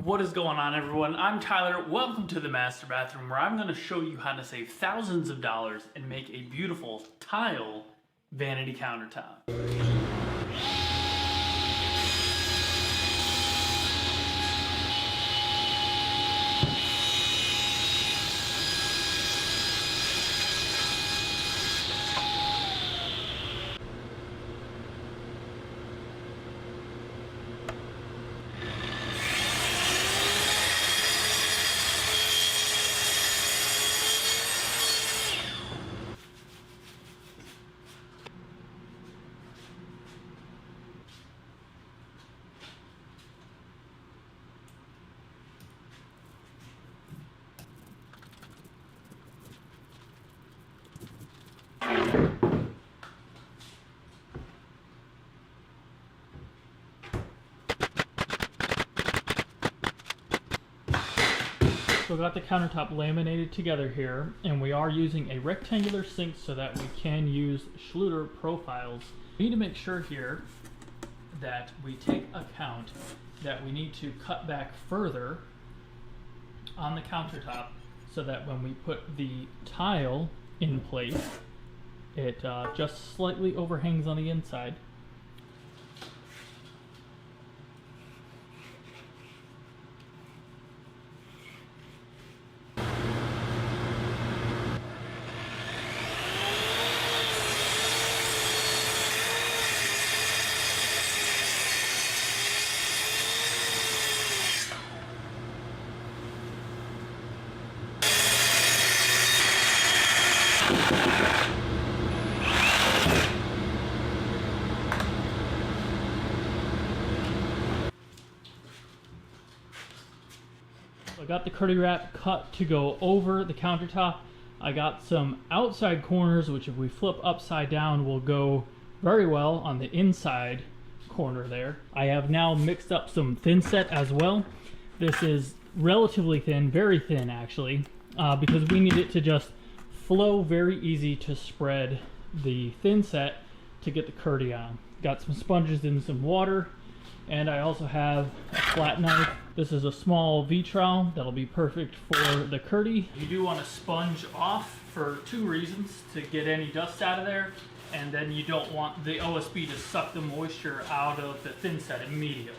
What is going on, everyone? I'm Tyler. Welcome to the Master Bathroom, where I'm going to show you how to save thousands of dollars and make a beautiful tile vanity countertop. So we got the countertop laminated together here, and we are using a rectangular sink so that we can use Schluter Profiles. We need to make sure here that we take account that we need to cut back further on the countertop so that when we put the tile in place, it just slightly overhangs on the inside. I got the curdy wrap cut to go over the countertop. I got some outside corners, which if we flip upside down will go very well on the inside corner there. I have now mixed up some thin set as well. This is relatively thin, very thin actually, because we need it to just flow very easy to spread the thin set to get the curdy on. Got some sponges in some water, and I also have a flat knife. This is a small V-trowel that'll be perfect for the curdy. You do want to sponge off for two reasons: to get any dust out of there, and then you don't want the OSB to suck the moisture out of the thin set immediately.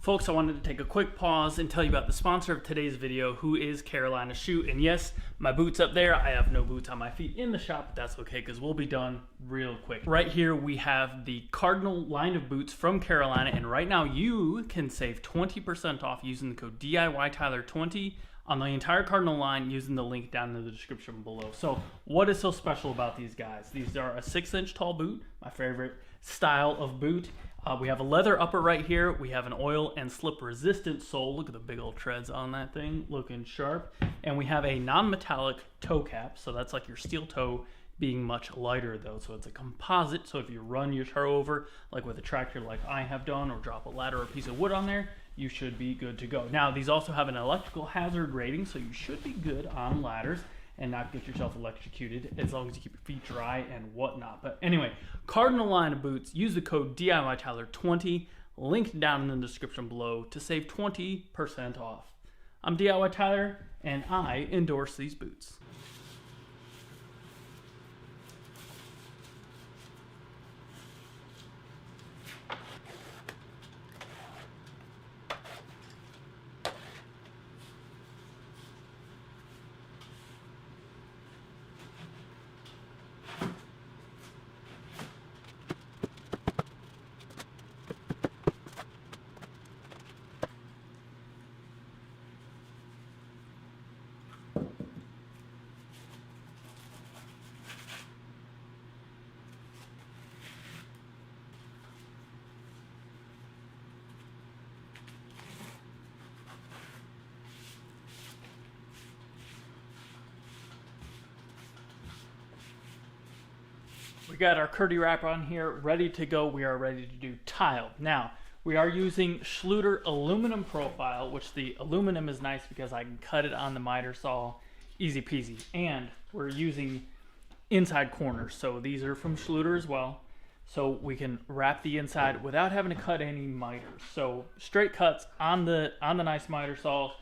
Folks, I wanted to take a quick pause and tell you about the sponsor of today's video, who is Carolina Shoe. And yes, my boot's up there. I have no boots on my feet in the shop, but that's okay because we'll be done real quick. Right here, we have the Cardinal line of boots from Carolina, and right now you can save 20% off using the code DIYTyler20 on the entire Cardinal line using the link down in the description below. So what is so special about these guys? These are a 6-inch tall boot, my favorite style of boot. We have a leather upper right here. We have an oil and slip resistant sole. Look at the big old treads on that thing, looking sharp. And we have a non-metallic toe cap. So that's like your steel toe being much lighter though. So it's a composite. So if you run your toe over, like with a tractor like I have done, or drop a ladder or a piece of wood on there, you should be good to go. Now, these also have an electrical hazard rating, so you should be good on ladders and not get yourself electrocuted, as long as you keep your feet dry and whatnot. But anyway, Cardinal line of boots, use the code DIYTyler20, linked down in the description below to save 20% off. I'm DIY Tyler, and I endorse these boots. We got our curdy wrap on here, ready to go. We are ready to do tile. Now, we are using Schluter aluminum profile, which the aluminum is nice because I can cut it on the miter saw, easy peasy. And we're using inside corners, so these are from Schluter as well. So we can wrap the inside without having to cut any miters. So straight cuts on the nice miter saw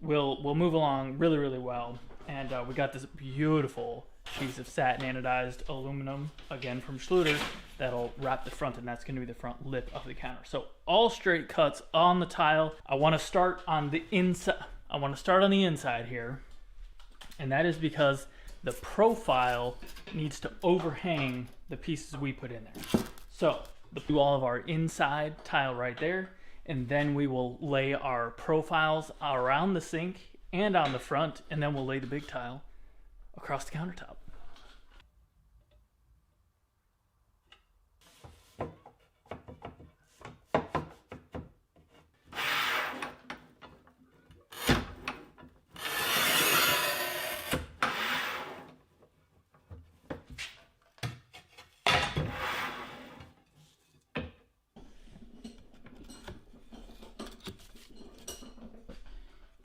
will move along really, really well. And we got this beautiful piece of satin anodized aluminum, again from Schluter, that'll wrap the front, and that's going to be the front lip of the counter. So all straight cuts on the tile. I want to start on the inside. I want to start on the inside here, and that is because the profile needs to overhang the pieces we put in there. So we'll do all of our inside tile right there, and then we will lay our profiles around the sink and on the front, and then we'll lay the big tile across the countertop.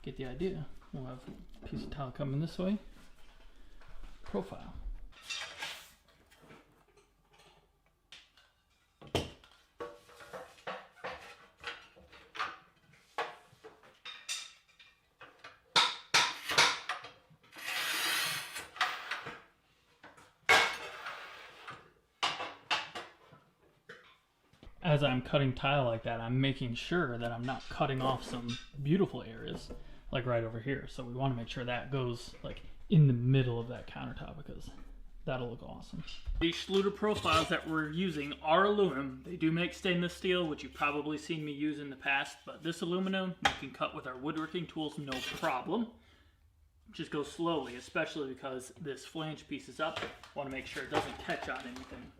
Get the idea. We'll have a piece of tile coming this way. Profile. As I'm cutting tile like that, I'm making sure that I'm not cutting off some beautiful areas, like right over here. So we want to make sure that goes like in the middle of that countertop, because that'll look awesome. These Schluter profiles that we're using are aluminum. They do make stainless steel, which you've probably seen me use in the past, but this aluminum we can cut with our woodworking tools, no problem. Just go slowly, especially because this flange piece is up. Want to make sure it doesn't catch on anything.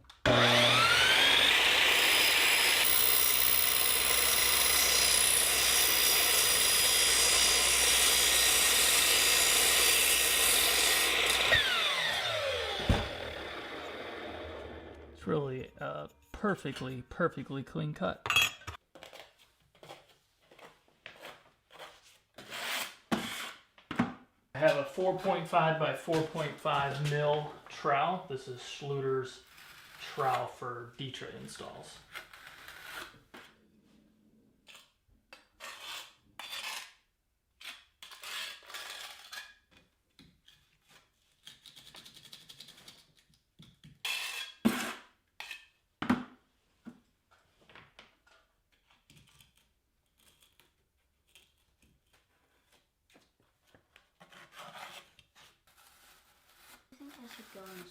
It's really a perfectly clean cut. I have a 4.5 by 4.5 mil trowel. This is Schluter's trowel for D-tray installs. I think I should go and...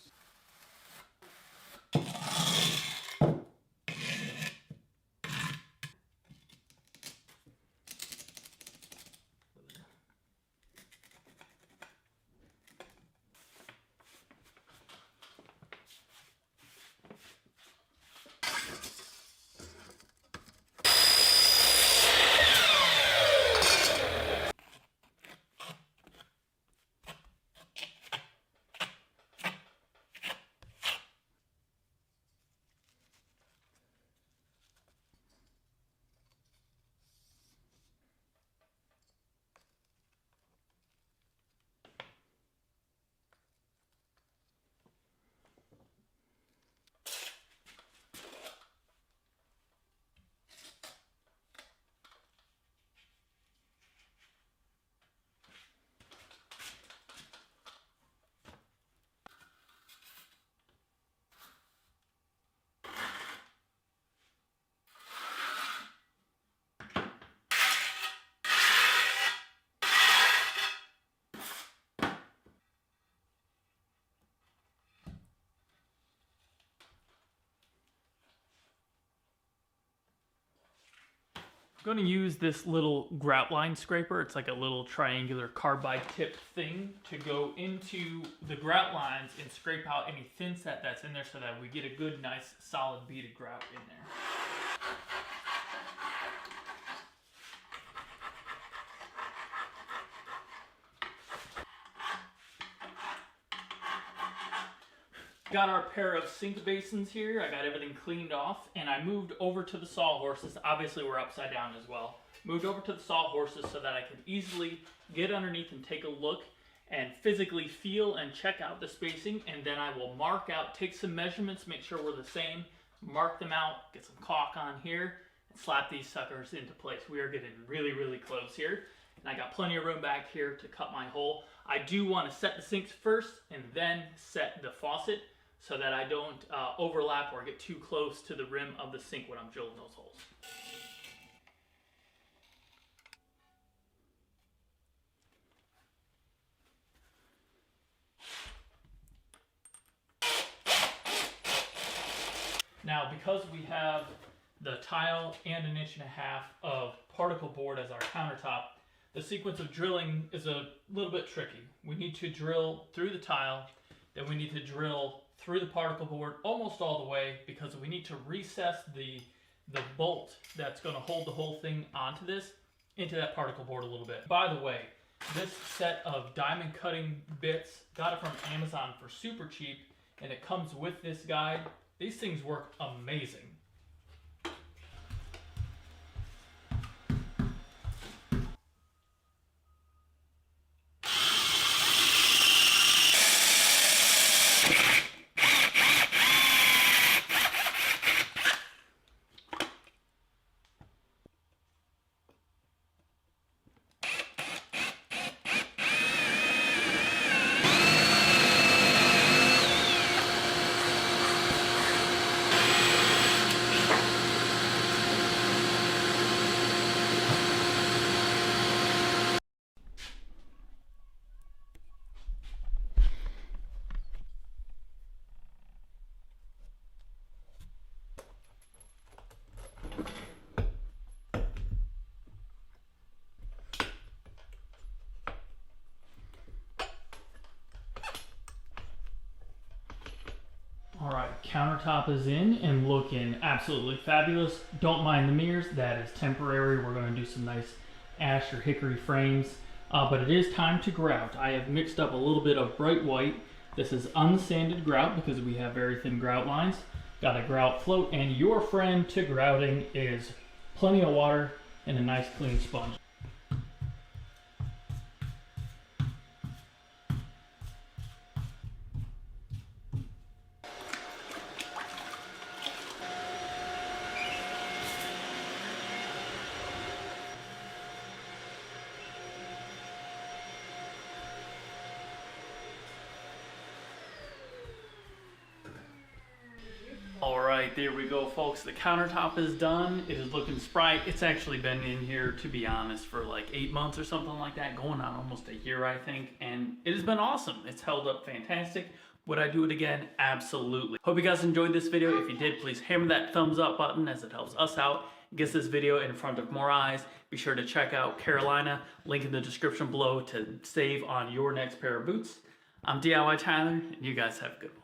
I'm going to use this little grout line scraper. It's like a little triangular carbide tip thing to go into the grout lines and scrape out any thin set that's in there so that we get a good, nice, solid beaded grout in there. Got our pair of sink basins here. I got everything cleaned off, and I moved over to the sawhorses. Obviously, we're upside down as well. Moved over to the sawhorses so that I could easily get underneath and take a look and physically feel and check out the spacing, and then I will mark out, take some measurements, make sure we're the same, mark them out, get some caulk on here, and slap these suckers into place. We are getting really, really close here. And I got plenty of room back here to cut my hole. I do want to set the sinks first and then set the faucet so that I don't overlap or get too close to the rim of the sink when I'm drilling those holes. Now, because we have the tile and 1.5 inches of particle board as our countertop, the sequence of drilling is a little bit tricky. We need to drill through the tile, then we need to drill through the particle board almost all the way, because we need to recess the bolt that's going to hold the whole thing onto this into that particle board a little bit. By the way, this set of diamond cutting bits, got it from Amazon for super cheap, and it comes with this guide. These things work amazing. All right, countertop is in and looking absolutely fabulous. Don't mind the mirrors, that is temporary. We're going to do some nice ash or hickory frames, but it is time to grout. I have mixed up a little bit of bright white. This is unsanded grout because we have very thin grout lines. Got a grout float, and your friend to grouting is plenty of water and a nice clean sponge. All right, there we go, folks. The countertop is done. It is looking spry. It's actually been in here, to be honest, for like 8 months or something like that, going on almost a year, I think, and it has been awesome. It's held up fantastic. Would I do it again? Absolutely. Hope you guys enjoyed this video. If you did, please hammer that thumbs up button as it helps us out, gets this video in front of more eyes. Be sure to check out Carolina, link in the description below to save on your next pair of boots. I'm DIY Tyler, and you guys have a good one.